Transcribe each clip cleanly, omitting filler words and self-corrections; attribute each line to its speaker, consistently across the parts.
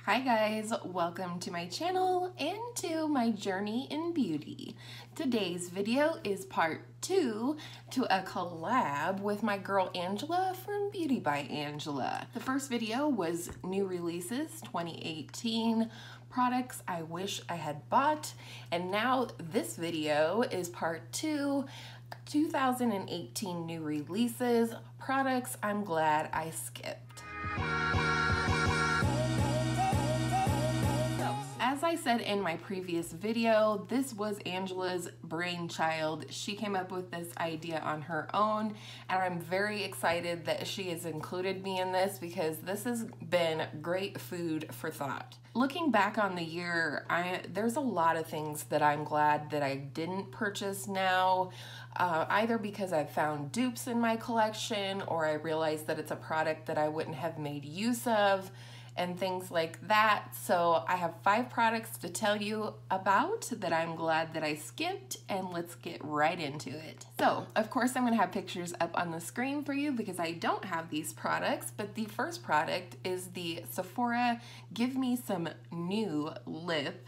Speaker 1: Hi guys, welcome to my channel and to my journey in beauty. Today's video is part 2 to a collab with my girl Angela from Beauty by Angela. The first video was new releases 2018, products I wish I had bought, and now this video is part 2, 2018 new releases, products I'm glad I skipped. As I said in my previous video, this was Angela's brainchild. She came up with this idea on her own, and I'm very excited that she has included me in this because this has been great food for thought. Looking back on the year, there's a lot of things that I'm glad that I didn't purchase now, either because I've found dupes in my collection or I realized that it's a product that I wouldn't have made use of, and things like that. So I have 5 products to tell you about that I'm glad that I skipped, and let's get right into it. So of course I'm gonna have pictures up on the screen for you because I don't have these products, but the first product is the Sephora Give Me Some New Lip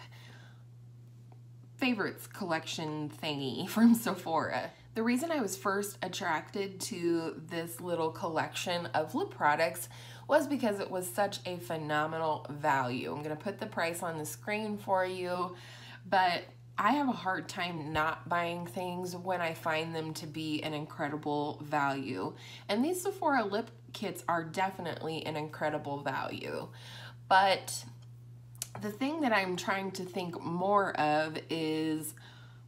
Speaker 1: Favorites collection thingy from Sephora. The reason I was first attracted to this little collection of lip products was because it was such a phenomenal value. I'm gonna put the price on the screen for you, but I have a hard time not buying things when I find them to be an incredible value. And these Sephora lip kits are definitely an incredible value. But the thing that I'm trying to think more of is,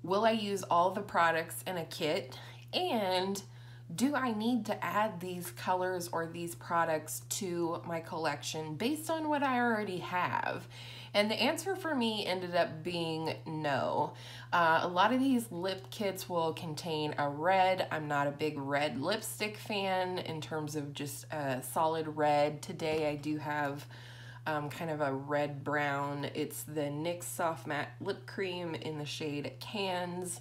Speaker 1: will I use all the products in a kit, and do I need to add these colors or these products to my collection based on what I already have? And the answer for me ended up being no. A lot of these lip kits will contain a red. I'm not a big red lipstick fan in terms of just a solid red. Today I do have kind of a red brown. It's the NYX Soft Matte Lip Cream in the shade Cans.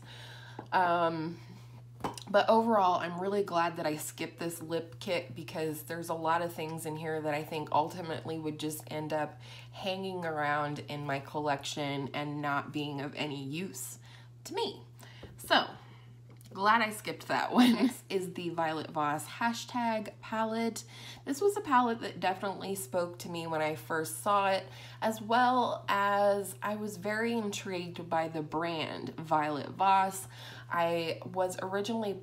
Speaker 1: But overall, I'm really glad that I skipped this lip kit because there's a lot of things in here that I think ultimately would just end up hanging around in my collection and not being of any use to me. So, glad I skipped that one. Next is the Violet Voss Hashtag palette. This was a palette that definitely spoke to me when I first saw it, as well as I was very intrigued by the brand Violet Voss. I was originally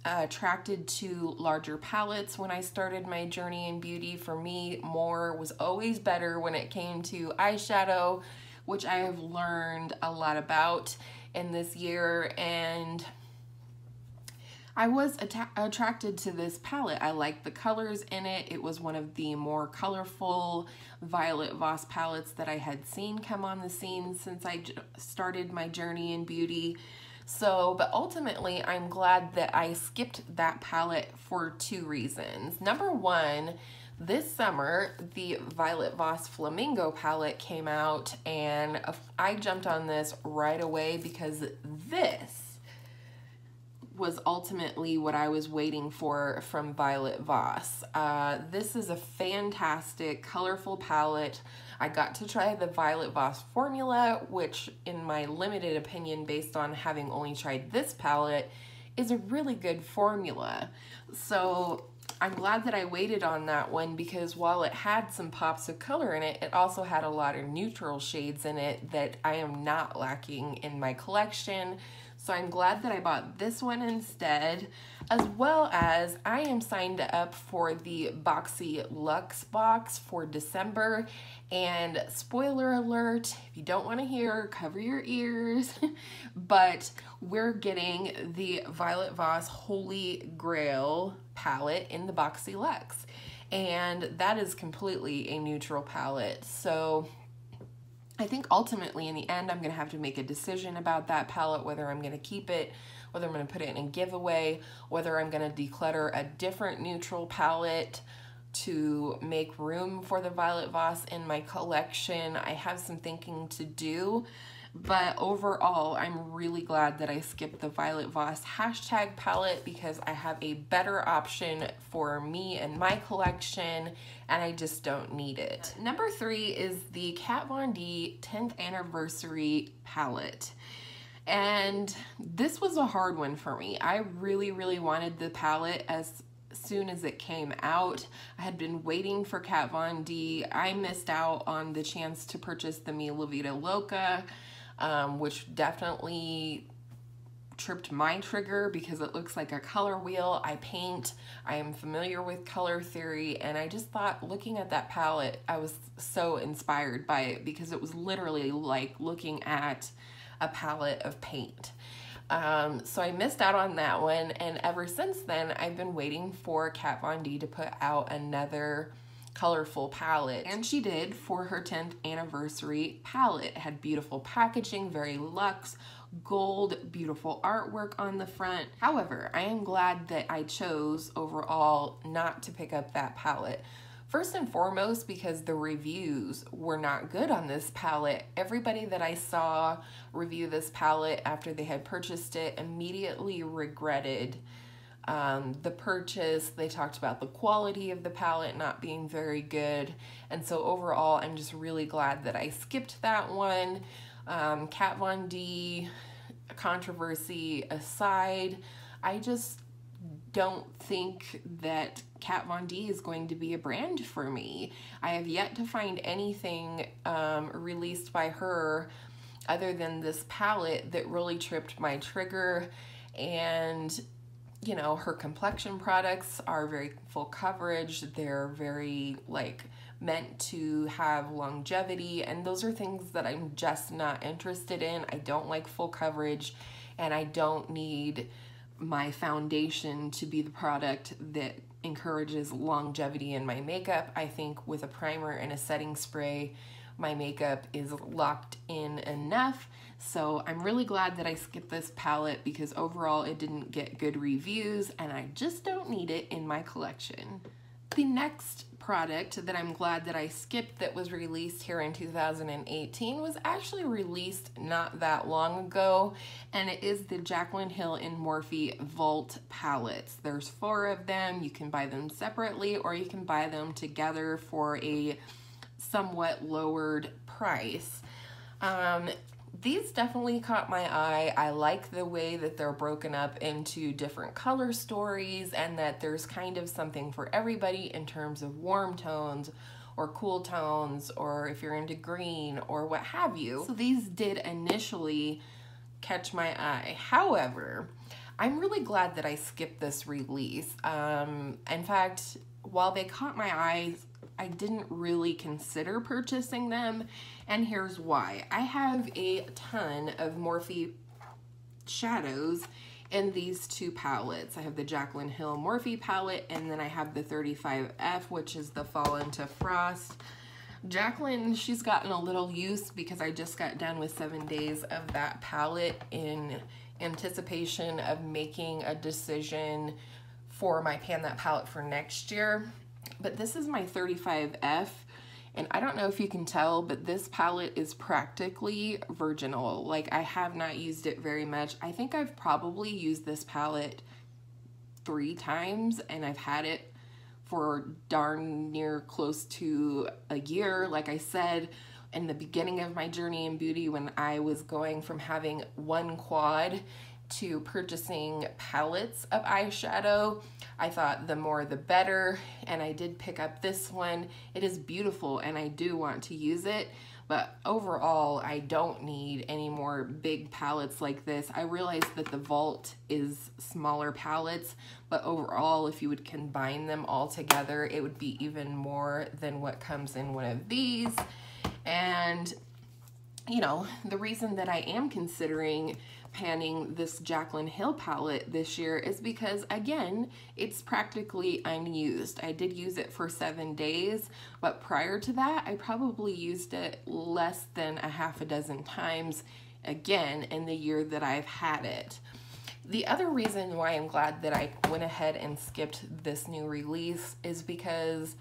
Speaker 1: attracted to larger palettes when I started my journey in beauty. For me, more was always better when it came to eyeshadow, which I have learned a lot about in this year, and I was attracted to this palette. I liked the colors in it. It was one of the more colorful Violet Voss palettes that I had seen come on the scene since I started my journey in beauty. So, but ultimately, I'm glad that I skipped that palette for 2 reasons. Number one, this summer, the Violet Voss Flamingo palette came out, and I jumped on this right away because this was ultimately what I was waiting for from Violet Voss. This is a fantastic, colorful palette. I got to try the Violet Voss formula, which in my limited opinion, based on having only tried this palette, is a really good formula. So I'm glad that I waited on that one because while it had some pops of color in it, it also had a lot of neutral shades in it that I am not lacking in my collection. So I'm glad that I bought this one instead, as well as I am signed up for the Boxy Luxe box for December. And spoiler alert, if you don't want to hear, cover your ears, but we're getting the Violet Voss Holy Grail palette in the Boxy Luxe. And that is completely a neutral palette. So I think ultimately in the end, I'm going to have to make a decision about that palette, whether I'm going to keep it, whether I'm going to put it in a giveaway, whether I'm going to declutter a different neutral palette to make room for the Violet Voss in my collection. I have some thinking to do. But overall, I'm really glad that I skipped the Violet Voss hashtag palette because I have a better option for me and my collection, and I just don't need it. Number 3 is the Kat Von D 10th Anniversary palette. And this was a hard one for me. I really wanted the palette as soon as it came out. I had been waiting for Kat Von D. I missed out on the chance to purchase the Mi La Vida Loca, which definitely tripped my trigger because it looks like a color wheel. I paint, I am familiar with color theory, and I just thought, looking at that palette, I was so inspired by it because it was literally like looking at a palette of paint. So I missed out on that one, and ever since then I've been waiting for Kat Von D to put out another colorful palette, and she did for her 10th anniversary palette. It had beautiful packaging, very luxe, gold, beautiful artwork on the front. However, I am glad that I chose overall not to pick up that palette. First and foremost, because the reviews were not good on this palette. Everybody that I saw review this palette after they had purchased it immediately regretted the purchase. They talked about the quality of the palette not being very good. And so overall, I'm just really glad that I skipped that one. Kat Von D controversy aside, I just don't think that Kat Von D is going to be a brand for me. I have yet to find anything released by her other than this palette that really tripped my trigger. And you know, her complexion products are very full coverage. They're very like meant to have longevity, and those are things that I'm just not interested in. I don't like full coverage, and I don't need my foundation to be the product that encourages longevity in my makeup. I think with a primer and a setting spray, my makeup is locked in enough. So I'm really glad that I skipped this palette because overall it didn't get good reviews, and I just don't need it in my collection. The next product that I'm glad that I skipped that was released here in 2018 was actually released not that long ago, and it is the Jaclyn Hill and Morphe Vault palettes. There's 4 of them. You can buy them separately or you can buy them together for a somewhat lowered price. These definitely caught my eye. I like the way that they're broken up into different color stories and that there's kind of something for everybody in terms of warm tones or cool tones, or if you're into green or what have you. So these did initially catch my eye. However, I'm really glad that I skipped this release. In fact, while they caught my eyes, I didn't really consider purchasing them, and here's why. I have a ton of Morphe shadows in these 2 palettes. I have the Jaclyn Hill Morphe palette, and then I have the 35F, which is the Fall into Frost. Jaclyn, she's gotten a little use because I just got done with 7 days of that palette in anticipation of making a decision for my Pan That palette for next year. But this is my 35F, and I don't know if you can tell, but this palette is practically virginal. Like, I have not used it very much. I think I've probably used this palette 3 times, and I've had it for darn near close to a year. Like I said, in the beginning of my journey in beauty, when I was going from having 1 quad to purchasing palettes of eyeshadow, I thought the more the better, and I did pick up this one. It is beautiful and I do want to use it, but overall I don't need any more big palettes like this. I realize that the Vault is smaller palettes, but overall if you would combine them all together, it would be even more than what comes in one of these. And you know, the reason that I am considering panning this Jaclyn Hill palette this year is because, again, it's practically unused. I did use it for 7 days, but prior to that, I probably used it less than a half a dozen times, again, in the year that I've had it. The other reason why I'm glad that I went ahead and skipped this new release is because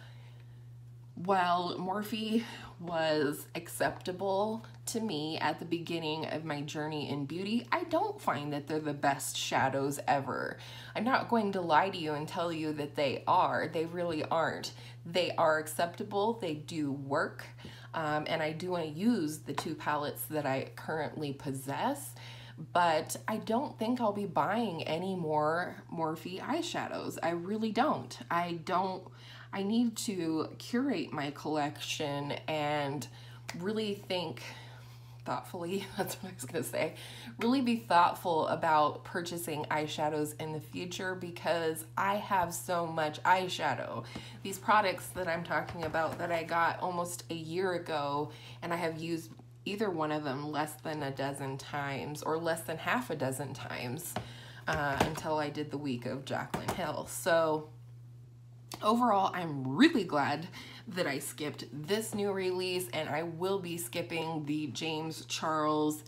Speaker 1: While Morphe was acceptable to me at the beginning of my journey in beauty, I don't find that they're the best shadows ever. I'm not going to lie to you and tell you that they are. They really aren't. They are acceptable, they do work, and I do want to use the two palettes that I currently possess, but I don't think I'll be buying any more Morphe eyeshadows. I really don't. I need to curate my collection and really think thoughtfully, that's what I was gonna say, really be thoughtful about purchasing eyeshadows in the future because I have so much eyeshadow. These products that I'm talking about that I got almost a year ago, and I have used either one of them less than a dozen times or less than half a dozen times until I did the week of Jaclyn Hill. So overall, I'm really glad that I skipped this new release, and I will be skipping the James Charles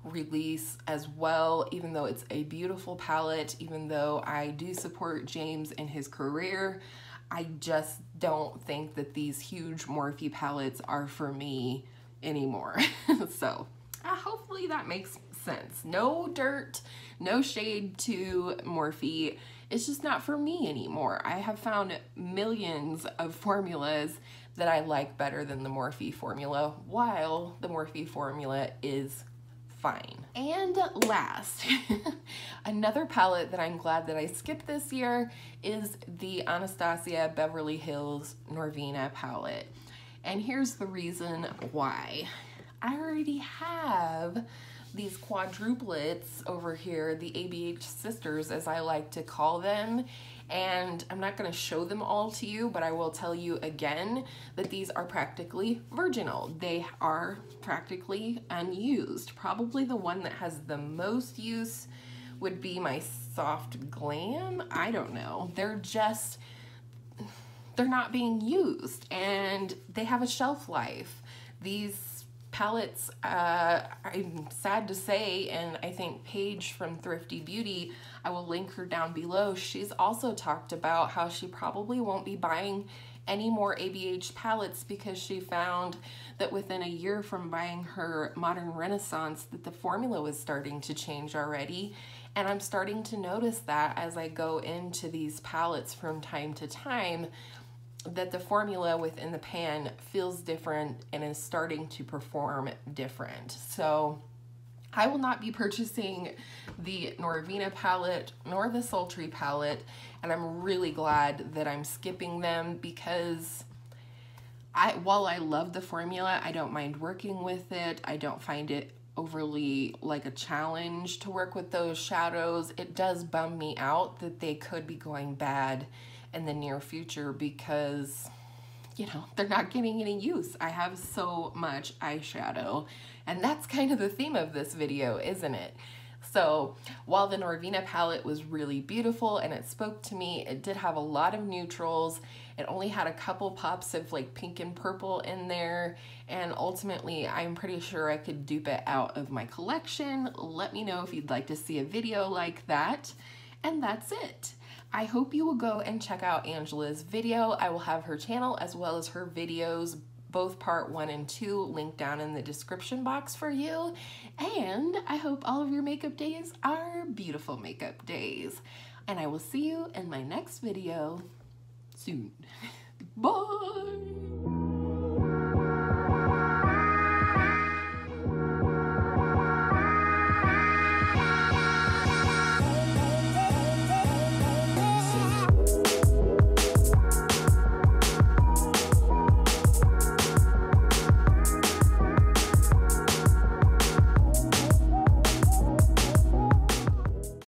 Speaker 1: release as well, even though it's a beautiful palette, even though I do support James in his career. I just don't think that these huge Morphe palettes are for me anymore. So hopefully that makes sense. No dirt, no shade to Morphe. It's just not for me anymore. I have found millions of formulas that I like better than the Morphe formula, while the Morphe formula is fine. And last, another palette that I'm glad that I skipped this year is the Anastasia Beverly Hills Norvina palette. And here's the reason why. I already have these quadruplets over here, the ABH sisters as I like to call them, and I'm not going to show them all to you, but I will tell you again that these are practically virginal. They are practically unused. Probably the one that has the most use would be my Soft Glam. I don't know. They're not being used, and they have a shelf life. These palettes, I'm sad to say, and I think Paige from Thrifty Beauty, I will link her down below, she's also talked about how she probably won't be buying any more ABH palettes because she found that within a year from buying her Modern Renaissance that the formula was starting to change already. And I'm starting to notice that as I go into these palettes from time to time, that the formula within the pan feels different and is starting to perform different. So I will not be purchasing the Norvina palette nor the Sultry palette, and I'm really glad that I'm skipping them because while I love the formula, I don't mind working with it. I don't find it overly like a challenge to work with those shadows. It does bum me out that they could be going bad in the near future because, you know, they're not getting any use. I have so much eyeshadow, and that's kind of the theme of this video, isn't it? So while the Norvina palette was really beautiful and it spoke to me, it did have a lot of neutrals. It only had a couple pops of like pink and purple in there, and ultimately I'm pretty sure I could dupe it out of my collection. Let me know if you'd like to see a video like that, and that's it. I hope you will go and check out Angela's video. I will have her channel as well as her videos, both part 1 and 2, linked down in the description box for you. And I hope all of your makeup days are beautiful makeup days. And I will see you in my next video soon. Bye!